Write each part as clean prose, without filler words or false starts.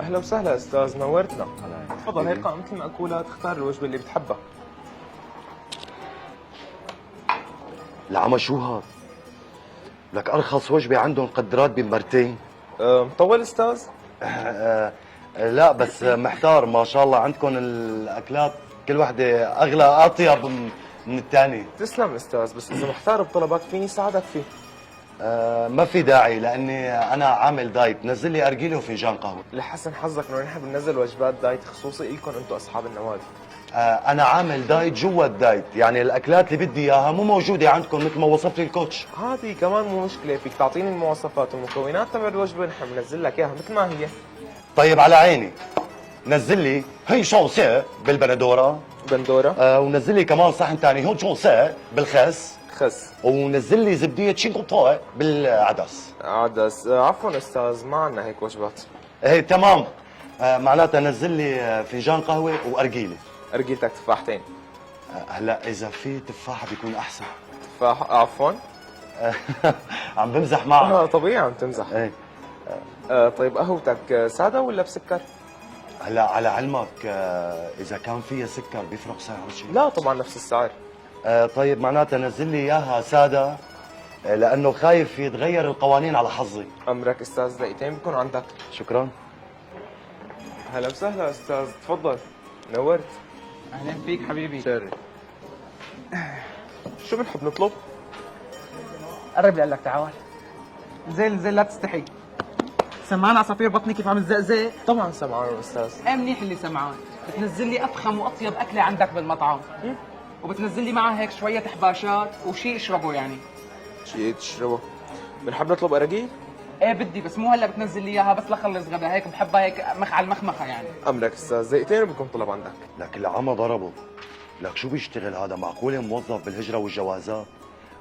اهلا وسهلا استاذ، نورتنا. تفضل، هي قائمة المأكولات، اختار الوجبة اللي بتحبها. العمى شو هاد؟ لك ارخص وجبه عندهم قدرات بمرتين. مطول استاذ؟ لا بس محتار، ما شاء الله عندكم الاكلات كل وحده اغلى اطيب من الثاني. تسلم استاذ، بس اذا محتار بطلبك فيني ساعدك فيه. ما في داعي لاني انا عامل دايت، نزل لي ارجيله وفنجان قهوه. لحسن حظك انه نحن بننزل وجبات دايت خصوصي لكم انتم اصحاب النوادي. انا عامل دايت جوا الدايت، يعني الاكلات اللي بدي اياها مو موجوده عندكم مثل ما وصف لي الكوتش. هذه كمان مو مشكلة، فيك تعطيني المواصفات والمكونات تبع الوجبة، نحن بننزل لك اياها مثل ما هي. طيب على عيني، نزل لي هي شونسيه بالبندوره بندورة. ونزل لي كمان صحن ثاني هون شونسيه بالخس، خس. ونزل لي زبديه شينكوطه بالعدس. عدس. عفوا استاذ، ما عندنا هيك وجبات. ايه تمام. معناتها نزل لي فنجان قهوه وارجيله. ارجيلتك تفاحتين. هلا اذا في تفاحه بيكون احسن. تفاح. عفوا. عم بمزح معك. طبيعي عم تمزح. ايه. طيب قهوتك سادة ولا بسكر؟ هلا على علمك، اذا كان فيها سكر بيفرق سعر شيء؟ لا طبعا نفس السعر. طيب معناتها نزل لي اياها ساده، لانه خايف يتغير القوانين على حظي. امرك استاذ، دقيقتين بكون عندك. شكرا. هلا وسهلا استاذ، تفضل. نورت. اهلا فيك حبيبي. شري. شو بنحب نطلب؟ قرب لي، قال لك تعال. نزل نزل، لا تستحي. سمعان عصافير بطني كيف عم تزقزق؟ طبعا سمعان استاذ. ايه منيح اللي سمعان. بتنزل لي افخم واطيب اكله عندك بالمطعم، وبتنزل لي معها هيك شويه حباشات وشيء اشربه يعني. شيء تشربه؟ بنحب نطلب اراجيل؟ ايه بدي، بس مو هلا بتنزل لي اياها، بس لخلص غدا هيك بحبها هيك مخ على المخمخه يعني. امرك استاذ، دقيقتين وبكون طلب عندك. لك العمى ضربه. لك شو بيشتغل هذا؟ معقوله موظف بالهجره والجوازات؟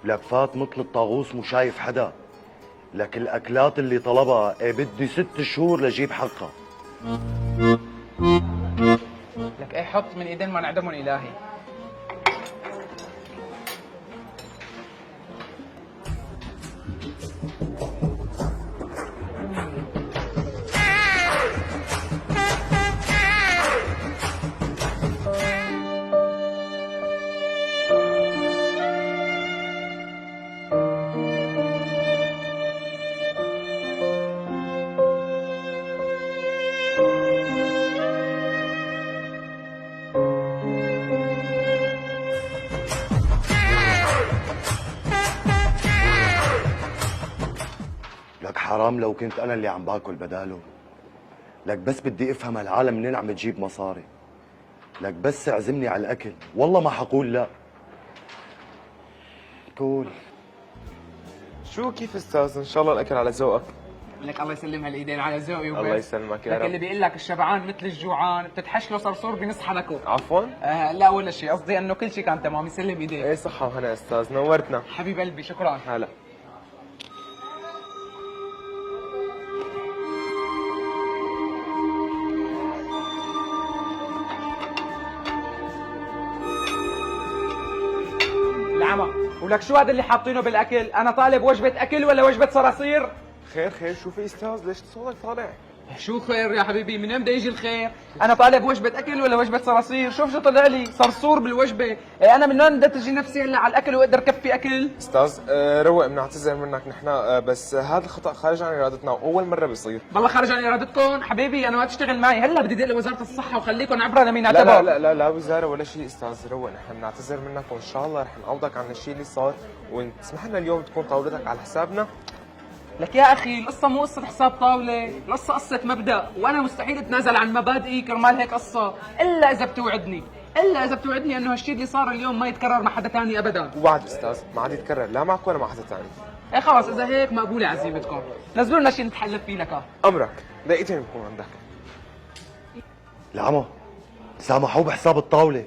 لك فات مثل الطاغوس مو شايف حدا. لك الاكلات اللي طلبها بدي 6 شهور لجيب حقها. لك ايه، حط من ايدين ما نعدمهم الهي. لك حرام لو كنت انا اللي عم باكل بداله. لك بس بدي افهم العالم منين عم تجيب مصاري. لك بس اعزمني على الاكل والله ما حقول لا. كول. شو كيف استاذ؟ ان شاء الله الاكل على ذوقك. لك الله يسلم هالايدين على ذوقي وبس. الله يسلمك يا لك رب. اللي بيقول لك الشبعان مثل الجوعان بتتحش له صرصور بنص حنكه. عفوا. لا ولا شيء، قصدي انه كل شيء كان تمام. يسلم ايديك. ايه صحة وهنا استاذ، نورتنا. حبيب قلبي، شكرا. هلا. العمى، ولك شو هذا اللي حاطينه بالاكل؟ انا طالب وجبه اكل ولا وجبه صراصير؟ خير خير، شو في استاذ؟ ليش صوتك طالع؟ شو خير يا حبيبي؟ من وين بده يجي الخير؟ انا طالب وجبه اكل ولا وجبه صراصير؟ شوف شو طلع لي، صرصور بالوجبه. انا من وين بدي تجي نفسي هلا على الاكل واقدر كفي اكل؟ استاذ روق، بنعتذر منك نحن، بس هذا الخطأ خارج عن ارادتنا واول مرة بيصير. والله خارج عن ارادتكم حبيبي، انا ما تشتغل معي هلا، بدي دق لوزاره الصحه وخليكم عبره لمين لا اعتبر. لا لا لا لا وزارة ولا شيء استاذ، روق، نحن بنعتذر منك وان شاء الله رح نعوضك عن الشيء اللي صار، وتسمح لنا اليوم تكون طاولتك على حسابنا. لك يا اخي، القصه مو قصه حساب طاوله، القصه قصه مبدا، وانا مستحيل اتنازل عن مبادئي كرمال هيك قصه، الا اذا بتوعدني، الا اذا بتوعدني انه هالشيء اللي صار اليوم ما يتكرر مع حدا ثاني ابدا. وبعد استاذ ما عاد يتكرر لا معك ولا مع حدا ثاني. ايه خلص، اذا هيك مقبوله عزيمتكم، نزلوا لنا شيء نتحلف فيه لك. امرك، دقيقتين بكون عندك. العمى سامحوه بحساب الطاوله.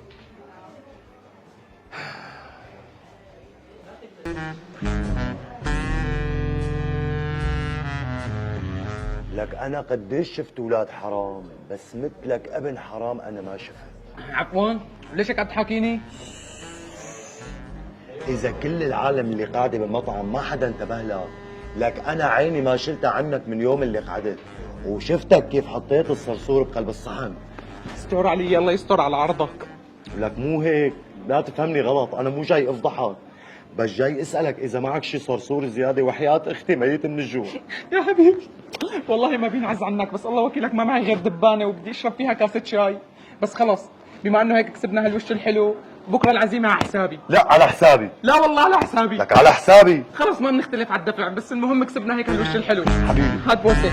لك انا قديش شفت اولاد حرام، بس مثلك ابن حرام انا ما شفت. عفوا، ليش هيك عم تحاكيني؟ اذا كل العالم اللي قاعده بالمطعم ما حدا انتبه لها، لك انا عيني ما شلتها عنك من يوم اللي قعدت. وشفتك كيف حطيت الصرصور بقلب الصحن. استر علي، الله يستر على عرضك. لك مو هيك، لا تفهمني غلط، انا مو جاي افضحك، بس جاي اسالك اذا معك شي صرصور زياده، وحياة اختي ميت من الجوع. يا حبيبي والله ما بينعز عنك، بس الله وكيلك ما معي غير دبانه وبدي اشرب فيها كاسه شاي. بس خلص، بما انه هيك كسبنا هالوش الحلو، بكره العزيمه على حسابي. لا على حسابي. لا والله على حسابي. لك على حسابي. خلص ما بنختلف على الدفع، بس المهم كسبنا هيك هالوش الحلو. حبيبي هات بوسه.